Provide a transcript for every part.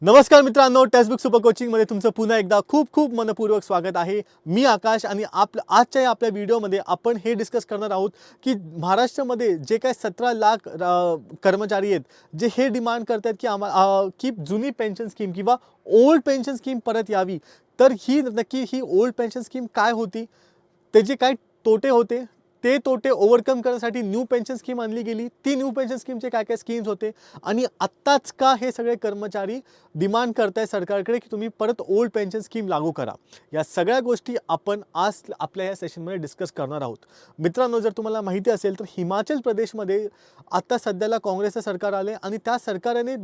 नमस्कार मित्रांनो, textbook super कोचिंगमध्ये तुमचं पुन्हा एकदा खूप खूप मनपूर्वक स्वागत आहे. मी आकाश आणि आजच्या या आपल्या व्हिडिओमध्ये आपण हे डिस्कस करणार आहोत की महाराष्ट्रामध्ये जे काही 17 लाख कर्मचारी आहेत, जे हे डिमांड करतात की जुनी पेन्शन स्कीम किंवा ओल्ड पेन्शन स्कीम परत यावी. तर ही नक्की ही ओल्ड पेन्शन स्कीम काय होती? त्याचे काय तोटे होते? ते तोटे ओव्हरकम करण्यासाठी न्यू पेन्शन स्कीम आणली गेली. ती न्यू पेन्शन स्कीमचे काय काय स्कीम्स होते आणि आत्ताच का हे सगळे कर्मचारी डिमांड करताय सरकारकडे की तुम्ही परत ओल्ड पेन्शन स्कीम लागू करा. या सगळ्या गोष्टी आपण आज आपल्या या सेशनमध्ये डिस्कस करणार आहोत. मित्रांनो, जर तुम्हाला माहिती असेल तर हिमाचल प्रदेशमध्ये आता सध्याला काँग्रेसचं सरकार आले आणि त्या सरकारने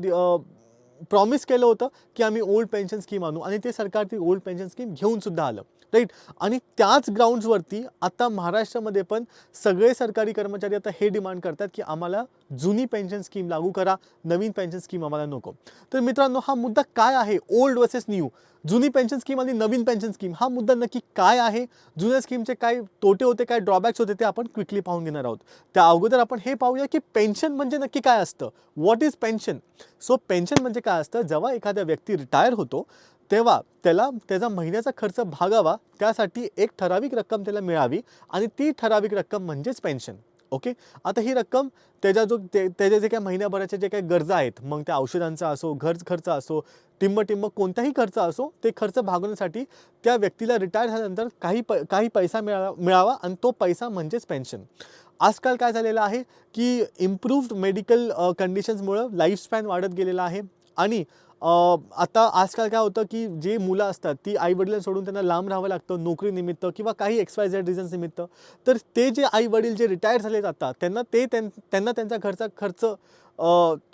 प्रॉमिस केलं होतं की आम्ही ओल्ड पेन्शन स्कीम आणू आणि ते सरकार ती ओल्ड पेन्शन स्कीम घेऊन सुद्धा आलं, राईट. आणि त्याच ग्राउंड्सवरती आता महाराष्ट्रामध्ये पण सगळे सरकारी कर्मचारी आता हे डिमांड करतात की आम्हाला जुनी पेन्शन स्कीम लागू करा, नवीन पेन्शन स्कीम आम्हाला नको. तर मित्रांनो, हा मुद्दा काय आहे? ओल्ड वर्सेस न्यू, जुनी पेन्शन स्कीम आणि नवीन पेन्शन स्कीम, हा मुद्दा नक्की काय आहे? जुन्या स्कीमचे काय तोटे होते, काय ड्रॉबॅक्स होते, ते आपण क्विकली पाहून घेणार आहोत. त्या अगोदर आपण हे पाहूया की पेन्शन म्हणजे नक्की काय असतं. What is pension? So pension म्हणजे काय असतं? जेव्हा एखादा व्यक्ती रिटायर होतो तेव्हा त्याला त्याचा महिन्याचा खर्च भागावा, त्यासाठी एक ठराविक रक्कम त्याला मिळावी आणि ती ठराविक रक्कम म्हणजेच पेन्शन. ओके. आता ही रक्कम त्याच्या जे काही महिन्याभराच्या जे काही गरजा आहेत, मग त्या औषधांचा असो, घर खर्च असो, टिंब कोणताही खर्च असो, ते खर्च भागवण्यासाठी त्या व्यक्तीला रिटायर झाल्यानंतर काही पैसा मिळावा आणि तो पैसा म्हणजेच पेन्शन. आजकाल काय झालेलं आहे की इम्प्रूव्ड मेडिकल कंडिशन्समुळं लाईफस्पॅन वाढत गेलेला आहे आणि आता आजकाल काय होतं की जे मुलं असतात ती आई-वडिलांना सोडून त्यांना लांब राहावं लागतं नोकरीनिमित्त किंवा काही XYZ रिझन्स निमित्त. तर ते जे आई-वडील जे रिटायर झाले जातात त्यांना त्यांचा घरचा खर्च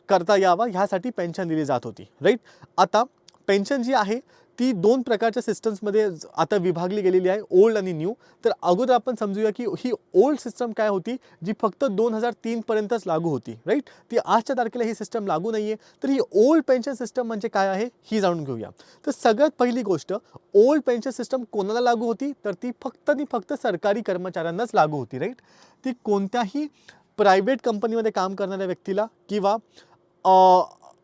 करता यावा ह्यासाठी पेन्शन दिली जात होती, राईट. आता पेन्शन जी आहे ती 2 प्रकारच्या सिस्टम्समध्ये आता विभागली गेलेली आहे, ओल्ड आणि न्यू. तर अगोदर आपण समजूया की ही ओल्ड सिस्टम काय होती, जी फक्त 2003 पर्यंतच लागू होती, राईट. ती आजच्या तारखेला ही सिस्टम लागू नाहीये. तर ही ओल्ड पेन्शन सिस्टम म्हणजे काय आहे ही जाणून घेऊया. तर सगळ्यात पहिली गोष्ट, ओल्ड पेन्शन सिस्टम कोणाला लागू होती? तर ती फक्त आणि फक्त सरकारी कर्मचाऱ्यांनाच लागू होती, राईट. ती कोणत्याही प्रायव्हेट कंपनीमध्ये काम करणाऱ्या व्यक्तीला किंवा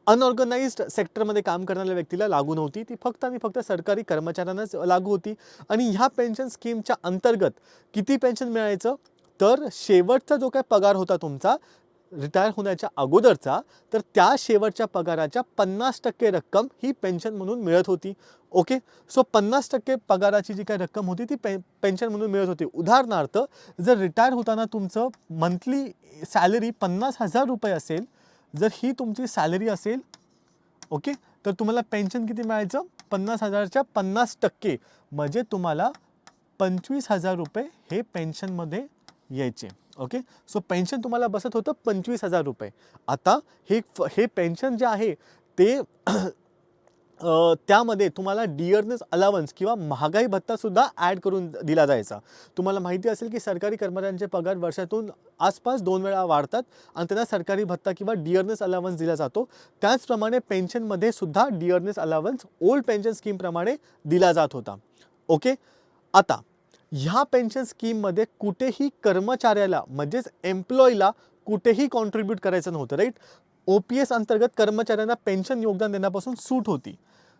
अनऑर्गनाइज्ड सेक्टरमध्ये काम करणाऱ्या व्यक्तीला लागू नव्हती. ती फक्त आणि फक्त सरकारी कर्मचाऱ्यांनाच लागू होती. आणि ह्या पेन्शन स्कीमच्या अंतर्गत किती पेन्शन मिळायचं? तर शेवटचा जो काही पगार होता तुमचा रिटायर होण्याच्या अगोदरचा, तर त्या शेवटच्या पगाराच्या 50% रक्कम ही पेन्शन म्हणून मिळत होती. ओके. सो 50% पगाराची जी काही रक्कम होती ती पेन्शन म्हणून मिळत होती. उदाहरणार्थ, जर रिटायर होताना तुमचं मंथली सॅलरी 50,000 रुपये असेल, जर ही तुमची सॅलरी असेल, ओके, तर तुम्हाला पेन्शन किती मिळायचं? 50,000च्या 50% म्हणजे तुम्हाला 25,000 रुपये हे पेन्शनमध्ये यायचे. ओके. सो पेन्शन तुम्हाला बसत होतं 25,000 रुपये. आता हे पेन्शन जे आहे ते त्यामध्ये तुम्हाला डिअरनेस अलावन्स किंवा महागाई भत्तासुद्धा ॲड करून दिला जायचा. तुम्हाला माहिती असेल की सरकारी कर्मचाऱ्यांचे पगार वर्षातून आसपास 2 वेळा वाढतात आणि त्यांना सरकारी भत्ता किंवा डिअरनेस अलावन्स दिला जातो. त्याचप्रमाणे पेन्शनमध्ये सुद्धा डिअरनेस अलावन्स ओल्ड पेन्शन स्कीमप्रमाणे दिला जात होता. ओके. आता ह्या पेन्शन स्कीममध्ये कुठेही कर्मचाऱ्याला म्हणजेच एम्प्लॉईला कुठेही कॉन्ट्रिब्यूट करायचं नव्हतं, राईट. OPS अंतर्गत कर्मचाऱ्यांना पेन्शन योगदान देण्यापासून सूट होती.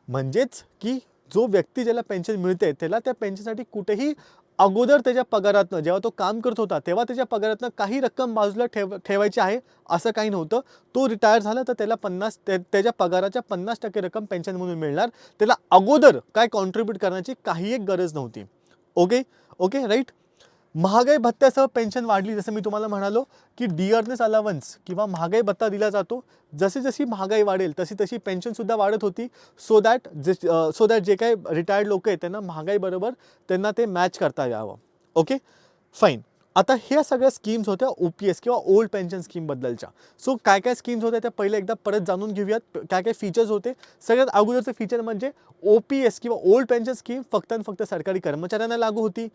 म्हणजेच की जो व्यक्ती ज्याला पेन्शन मिळते त्याला त्या पेन्शनसाठी कुठेही अगोदर त्याच्या पगारातनं, जेव्हा तो काम करत होता तेव्हा त्याच्या पगारातनं काही रक्कम बाजूला ठेवायची आहे असं काही नव्हतं. तो रिटायर झाला तर त्याला त्याच्या पगाराच्या 50% रक्कम पेन्शन म्हणून मिळणार. त्याला अगोदर काय कॉन्ट्रिब्यूट करण्याची काही एक गरज नव्हती. ओके. Okay, right. महागाई भत्त्यासह पेन्शन वाढली, जसं मी तुम्हाला म्हणालो की डिअरनेस अलावन्स किंवा महागाई भत्ता दिला जातो. जशी महागाई वाढेल तशी पेन्शनसुद्धा वाढत होती. सो दॅट जे काही रिटायर्ड लोक आहेत त्यांना महागाईबरोबर त्यांना ते मॅच करता यावं. Okay, fine. आता ह्या सगळ्या स्कीम्स होत्या OPS किंवा ओल्ड पेन्शन स्कीमबद्दलच्या. सो काय काय स्कीम्स होत्या त्या पहिले एकदा परत जाणून घेऊयात. काय काय फीचर्स होते. सगळ्यात अगोदरचं फीचर म्हणजे OPS किंवा ओल्ड पेन्शन स्कीम फक्त आणि फक्त सरकारी कर्मचाऱ्यांना लागू होती.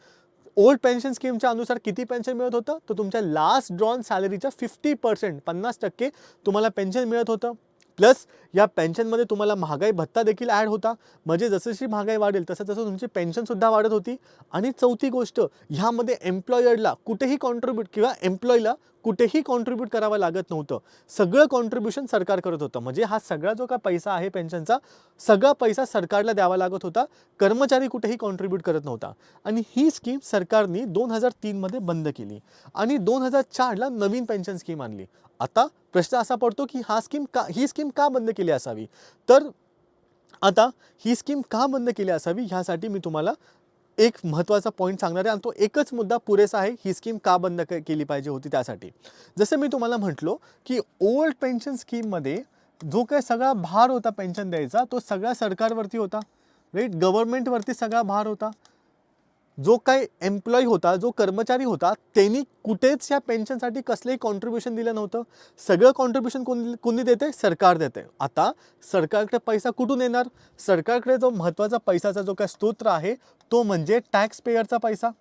ओल्ड पेन्शन स्कीमच्या अनुसार किती पेन्शन मिळत होतं? तर तुमच्या लास्ट ड्रॉन सॅलरीच्या 50%, 50% तुम्हाला पेन्शन मिळत होतं. प्लस या पेन्शनमध्ये तुम्हाला महागाई भत्ता देखील ॲड होता. म्हणजे जशी महागाई वाढेल तसं तुमची पेन्शनसुद्धा वाढत होती. आणि चौथी गोष्ट, ह्यामध्ये एम्प्लॉयरला कुठेही कॉन्ट्रिब्यूट किंवा एम्प्लॉईला कुठेही कॉन्ट्रीब्यूट करावं लागत नव्हतं. सगळं कॉन्ट्रिब्युशन सरकार करत होतं. म्हणजे हा सगळा जो काही पैसा आहे पेन्शनचा, सगळा पैसा सरकारला द्यावा लागत होता. कर्मचारी कुठेही कॉन्ट्रिब्यूट करत नव्हता. आणि ही स्कीम सरकारने 2003 मध्ये बंद केली आणि 2004ला नवीन पेन्शन स्कीम आणली. आता प्रश्न असा पडतो की ही स्कीम का बंद केली असावी? तर आता ही स्कीम का बंद केली असावी ह्यासाठी मी तुम्हाला एक महत्त्वाचा पॉईंट सांगणार आहे आणि तो एकच मुद्दा पुरेसा आहे ही स्कीम का बंद केली पाहिजे होती त्यासाठी. जसं मी तुम्हाला म्हटलो की ओल्ड पेन्शन स्कीममध्ये जो काही सगळा भार होता पेन्शन द्यायचा तो सगळा सरकारवरती होता, राईट. गव्हर्नमेंटवरती सगळा भार होता. जो काही एम्प्लॉई होता, जो कर्मचारी होता, त्यांनी कुठेच या पेन्शनसाठी कसलेही कॉन्ट्रिब्युशन दिलं नव्हतं. सगळं कॉन्ट्रिब्युशन कोणी देते? सरकार देते. आता सरकारकडे पैसा कुठून येणार? सरकारकडे जो महत्त्वाचा पैशाचा जो काही स्रोत आहे तो म्हणजे टॅक्स पेयरचा पैसा.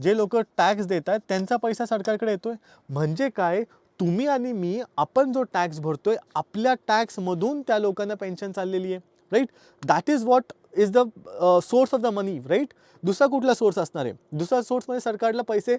जे लोक टॅक्स देतात त्यांचा पैसा सरकारकडे येतोय. म्हणजे काय? तुम्ही आणि मी आपण जो टॅक्स भरतोय आपल्या टॅक्समधून त्या लोकांना पेन्शन चाललेली आहे, right. That is what is the source of the money, right. दुसरा कुठला सोर्स असणार आहे? दुसरा सोर्समध्ये सरकारला पैसे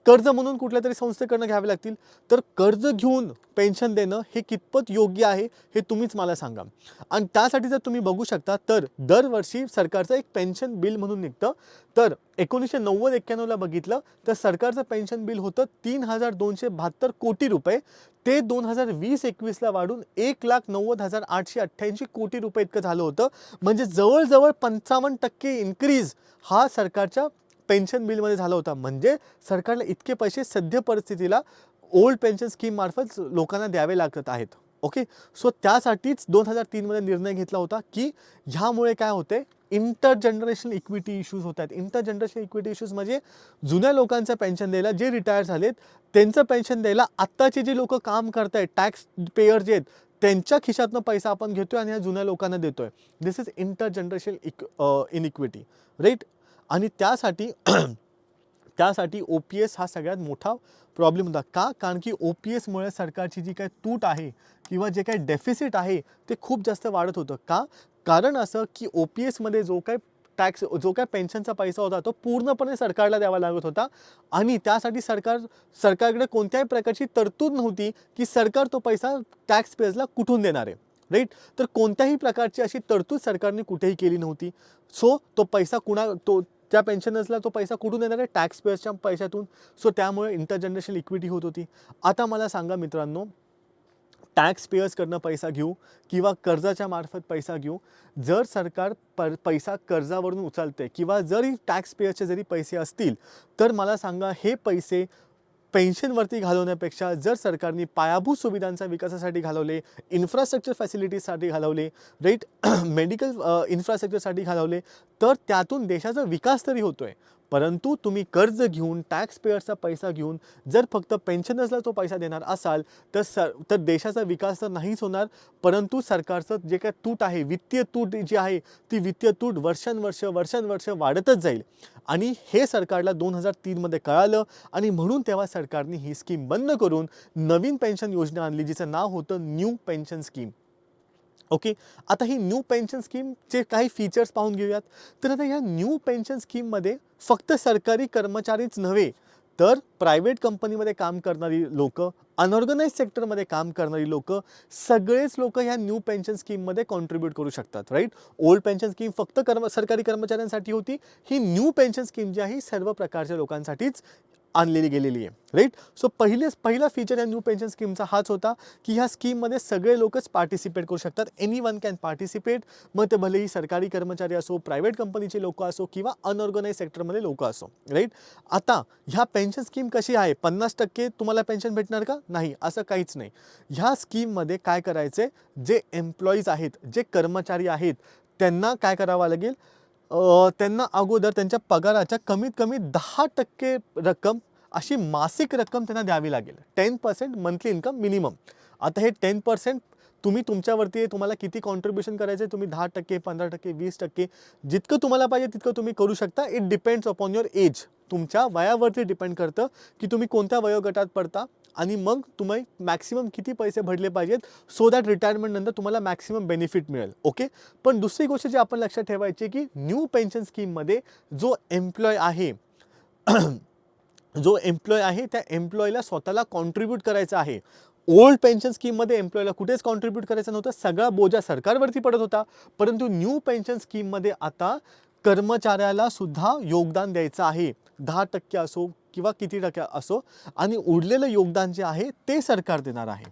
कर्ज म्हणून कुठल्या तरी संस्थेकडनं घ्यावे लागतील. तर कर्ज घेऊन पेन्शन देणं हे कितपत योग्य आहे हे तुम्हीच मला सांगा. आणि त्यासाठी जर तुम्ही बघू शकता तर दरवर्षी सरकारचं एक पेन्शन बिल म्हणून निघतं. तर 1990-91ला बघितलं तर सरकारचं पेन्शन बिल होतं 3,272 कोटी रुपये. ते 2020-21ला वाढून 1,90,888 कोटी रुपये इतकं झालं होतं. म्हणजे जवळजवळ 55% इन्क्रीज हा सरकारच्या पेन्शन बिलमध्ये झाला होता. म्हणजे सरकारला इतके पैसे सध्या परिस्थितीला ओल्ड पेन्शन स्कीम मार्फत लोकांना द्यावे लागत आहेत. ओके. सो त्यासाठीच 2003 मध्ये निर्णय घेतला होता की ह्यामुळे काय होते, इंटर जनरेशनल इक्विटी इश्यूज होत आहेत. इंटर जनरेशनल इक्विटी इश्यूज म्हणजे जुन्या लोकांचं पेन्शन द्यायला, जे रिटायर झालेत त्यांचं पेन्शन द्यायला आत्ताचे जे लोक काम करतायत टॅक्स पेयर जे आहेत त्यांच्या खिशातनं पैसा आपण घेतोय आणि ह्या जुन्या लोकांना देतोय. This is intergenerational inequity, right. आणि त्यासाठी OPS हा सगळ्यात मोठा प्रॉब्लेम होता. का? कारण की OPSमुळे सरकारची जी काही तूट आहे किंवा जे काही डेफिसिट आहे ते खूप जास्त वाढत होतं. का? कारण असं की OPSमध्ये जो काही पेन्शनचा पैसा होता तो पूर्णपणे सरकारला द्यावा लागत होता आणि त्यासाठी सरकारकडे कोणत्याही प्रकारची तरतूद नव्हती की सरकार तो पैसा टॅक्स पेयर्सला कुठून देणार आहे, राईट. तर कोणत्याही प्रकारची अशी तरतूद सरकारने कुठेही केली नव्हती. सो तो पैसा त्या पेन्शनर्सला तो पैसा कुठून येणार आहे? टॅक्स पेयर्सच्या पैशातून. सो त्यामुळे इंटरजनरेशनल इक्विटी होत होती. आता मला सांगा मित्रांनो, टॅक्स पेयर्सकडनं पैसा घेऊ किंवा कर्जाच्या मार्फत पैसा घेऊ, जर सरकार पैसा कर्जावरून उचलते किंवा जरी टॅक्स पेयर्सचे जरी पैसे असतील तर मला सांगा हे पैसे पेन्शनवरती घालवण्यापेक्षा जर सरकारने पायाभूत सुविधांच्या विकासासाठी घालवले, इन्फ्रास्ट्रक्चर फॅसिलिटीजसाठी घालवले, राईट, मेडिकल इन्फ्रास्ट्रक्चरसाठी घालवले तर त्यातून देशाचा विकास तरी होतोय. परंतु तुम्ही कर्ज घेऊन टॅक्स पेयर्सचा पैसा घेऊन जर फक्त पेन्शनर्सला तो पैसा देणार असाल तर देशाचा विकास तर नाहीच होणार, परंतु सरकारचं जे काही तूट आहे, वित्तीय तूट जी आहे ती वित्तीय तूट वर्षानुवर्ष वाढतच जाईल. आणि हे सरकारला 2003 मध्ये कळालं आणि म्हणून तेव्हा सरकारने ही स्कीम बंद करून नवीन पेन्शन योजना आणली जिचं नाव होतं न्यू पेन्शन स्कीम. ओके. आता ही न्यू पेन्शन स्कीमचे काही फीचर्स पाहून घेऊयात. तर आता या न्यू पेन्शन स्कीममध्ये फक्त सरकारी कर्मचारीच नव्हे तर प्रायव्हेट कंपनीमध्ये काम करणारी लोक, अनऑर्गनाइज सेक्टरमध्ये काम करणारी लोक, सगळेच लोक ह्या न्यू पेन्शन स्कीममध्ये कॉन्ट्रीब्यूट करू शकतात, राईट. ओल्ड पेन्शन स्कीम फक्त सरकारी कर्मचाऱ्यांसाठी होती. ही न्यू पेन्शन स्कीम जी आहे ही सर्व प्रकारच्या लोकांसाठीच आणलेली गेलेली आहे, राईट. सो पहिला फीचर या न्यू पेन्शन स्कीमचा हाच होता की ह्या स्कीममध्ये सगळे लोकच पार्टिसिपेट करू शकतात. Anyone can participate. मग ते भलेही सरकारी कर्मचारी असो, प्रायव्हेट कंपनीचे लोक असो किंवा अनऑर्गनाइज सेक्टरमध्ये लोक असो, राईट. आता ह्या पेन्शन स्कीम कशी आहे? 50% तुम्हाला पेन्शन भेटणार का? नाही, असं काहीच नाही. ह्या स्कीममध्ये काय करायचे, जे एम्प्लॉईज आहेत, जे कर्मचारी आहेत त्यांना काय करावं लागेल, त्यांना अगोदर त्यांच्या पगाराच्या कमीत कमी 10% रक्कम अशी मासिक रक्कम त्यांना द्यावी लागेल. 10% मंथली इन्कम मिनिमम. आता हे 10% तुम्ही तुमच्यावरती आहे, तुम्हाला किती कॉन्ट्रिब्युशन करायचं आहे. तुम्ही 10%, 15%, 20% जितकं तुम्हाला पाहिजे तितकं तुम्ही करू शकता. It depends upon your age. तुमच्या वयावरती डिपेंड करतं की तुम्ही कोणत्या वयोगटात पडता आणि मग तुम्ही मॅक्सिमम किती पैसे भरले पाहिजेत सो दॅट रिटायरमेंट नंतर तुम्हाला मॅक्सिमम बेनिफिट मिळेल. ओके. पण दुसरी गोष्ट जी आपण लक्षात ठेवायची की न्यू पेन्शन स्कीममध्ये जो एम्प्लॉय आहे जो एम्प्लॉय आहे त्या एम्प्लॉयला स्वतःला कॉन्ट्रीब्यूट करायचं आहे. ओल्ड पेन्शन स्कीममध्ये एम्प्लॉयला कुठेच कॉन्ट्रीब्यूट करायचं नव्हतं, सगळा बोजा सरकारवरती पडत होता. परंतु न्यू पेन्शन स्कीममध्ये आता कर्मचाऱ्याला सुद्धा योगदान द्यायचं आहे. 10% असो किंवा किती टक्के असो, आणि उरलेलं योगदान जे आहे ते सरकार देणार आहे.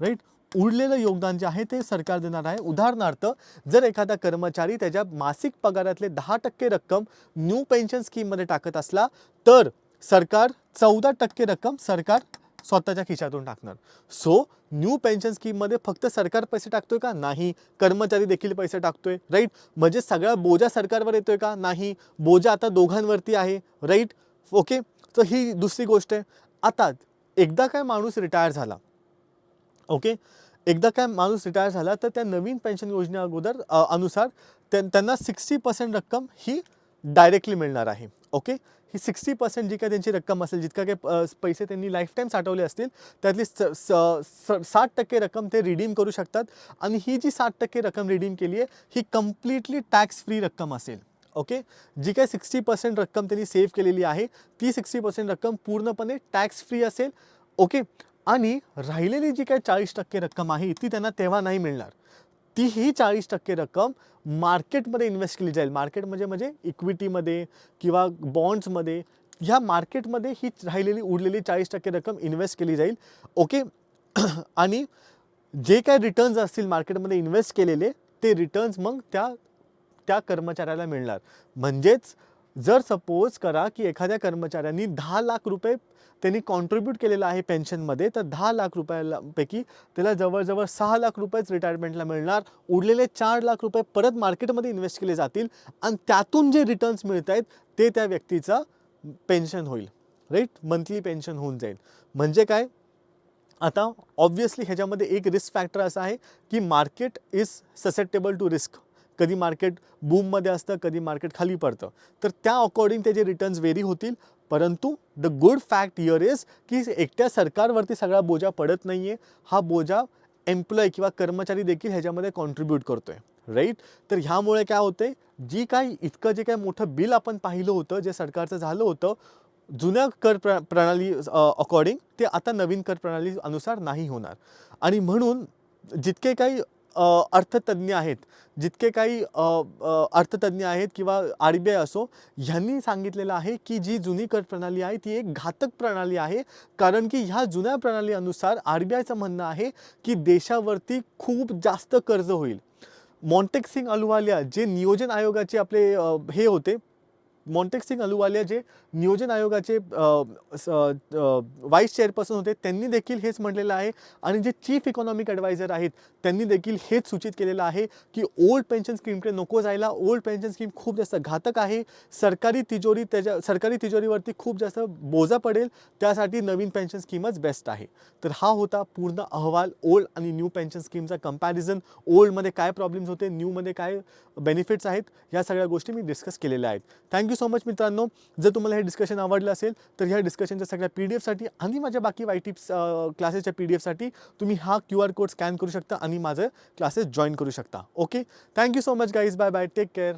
राईट? उरलेलं योगदान जे आहे ते सरकार देणार आहे. उदाहरणार्थ, जर एखादा कर्मचारी त्याच्या मासिक पगारातले 10% रक्कम न्यू पेन्शन स्कीममध्ये टाकत असला, तर सरकार 14% रक्कम सरकार स्वतःच्या खिशातून टाकणार. सो न्यू पेन्शन स्कीममध्ये फक्त सरकार पैसे टाकतोय का? नाही. कर्मचारी देखील पैसे टाकतोय. राईट? म्हणजे सगळा बोजा सरकारवर येतोय का? नाही. बोजा आता दोघांवरती आहे. राईट? ओके. तर ही दुसरी गोष्ट आहे. आता एकदा काय माणूस रिटायर झाला, ओके, एकदा काय माणूस रिटायर झाला तर त्या नवीन पेन्शन योजने अगोदर अनुसार त्यांना 60% रक्कम ही डायरेक्टली मिळणार आहे. ओके. ही 60% जी काही त्यांची रक्कम असेल, जितका काही पैसे त्यांनी लाईफ टाईम साठवले असतील, त्यातली 60% रक्कम ते रिडीम करू शकतात. आणि ही जी 60% रक्कम रिडीम केली आहे ही कम्प्लिटली टॅक्स फ्री रक्कम असेल. ओके. जी काही 60% रक्कम त्यांनी सेव्ह केलेली आहे ती 60% रक्कम पूर्णपणे टॅक्स फ्री असेल. ओके. आणि राहिलेली जी काही 40% रक्कम आहे ती त्यांना तेव्हा नाही मिळणार. ती ही 40% रक्कम मार्केटमध्ये इन्व्हेस्ट केली जाईल. मार्केट म्हणजे इक्विटीमध्ये किंवा बॉन्ड्समध्ये, ह्या मार्केटमध्ये ही राहिलेली उरलेली 40% रक्कम इन्व्हेस्ट केली जाईल. ओके. आणि जे काही रिटर्न्स असतील मार्केटमध्ये इन्व्हेस्ट केलेले, ते रिटर्न्स मग त्या कर्मचाऱ्याला मिळणार. म्हणजेच जर सपोज करा की एखाद्या कर्मचाऱ्यांनी 10 लाख रुपये त्यांनी कॉन्ट्रीब्यूट केलेला आहे पेन्शनमध्ये, तर 10 लाख रुपयापैकी त्याला जवळजवळ 6 लाख रुपयेच रिटायरमेंटला मिळणार. उरलेले 4 लाख रुपये परत मार्केटमध्ये इन्व्हेस्ट केले जातील आणि त्यातून जे रिटर्न्स मिळत आहेत ते त्या व्यक्तीचा पेन्शन होईल. राईट? मंथली पेन्शन होऊन जाईल. म्हणजे काय? आता ऑब्व्हियसली ह्याच्यामध्ये एक रिस्क फॅक्टर असा आहे की market is susceptible to risk. कधी मार्केट बूममध्ये असतं, कधी मार्केट खाली पडतं. तर त्या अकॉर्डिंग त्याचे रिटर्न्स व्हेरी होतील. परंतु the good fact here is की एकट्या सरकारवरती सगळा बोजा पडत नाही आहे. हा बोजा एम्प्लॉय किंवा कर्मचारी देखील ह्याच्यामध्ये कॉन्ट्रीब्यूट करतोय. राईट? तर ह्यामुळे काय होतंय, जे काही मोठं बिल आपण पाहिलं होतं, जे सरकारचं झालं होतं जुन्या प्रणाली अकॉर्डिंग, ते आता नवीन कर प्रणाली अनुसार नाही होणार. आणि म्हणून जितके काही अर्थतज्ञ आहेत, जितके काही अर्थतज्ञ आहेत किंवा RBI असो, ह्यांनी सांगितलेलं आहे की जी जुनी कर प्रणाली आहे ती एक घातक प्रणाली आहे. कारण की ह्या जुन्या प्रणाली अनुसार RBIचं म्हणणं आहे की देशावरती खूप जास्त कर्ज होईल. मॉन्टेक सिंग अहलुवालिया जे नियोजन आयोगाचे आपले हे होते, मॉन्टेक सिंग अहलुवालिया जे नियोजन आयोगाचे वाईस चेअरपर्सन होते, त्यांनी देखील हेच म्हटलेलं आहे. आणि जे चीफ इकॉनॉमिक ॲडवायझर आहेत त्यांनी देखील हेच सूचित केलेलं आहे की ओल्ड पेन्शन स्कीमकडे नको जायला. ओल्ड पेन्शन स्कीम खूप जास्त घातक आहे. सरकारी तिजोरीवरती खूप जास्त बोजा पडेल. त्यासाठी नवीन पेन्शन स्कीमच बेस्ट आहे. तर हा होता पूर्ण अहवाल ओल्ड आणि न्यू पेन्शन स्कीमचा कंपॅरिझन. ओल्डमध्ये काय प्रॉब्लेम्स होते, न्यूमध्ये काय बेनिफिट्स आहेत, ह्या सगळ्या गोष्टी मी डिस्कस केलेल्या आहेत. थँक्यू सो मच मित्रांनो. जर तुम्हाला हे डिस्कशन आवडलं असेल तर ह्या डिस्कशनच्या सगळ्या PDFसाठी आणि माझ्या बाकी टिप्स क्लासेसच्या PDFसाठी तुम्ही हा QR कोड स्कॅन करू शकता आणि माझं क्लासेस जॉईन करू शकता. Okay. Thank you so much guys. Bye bye. Take care.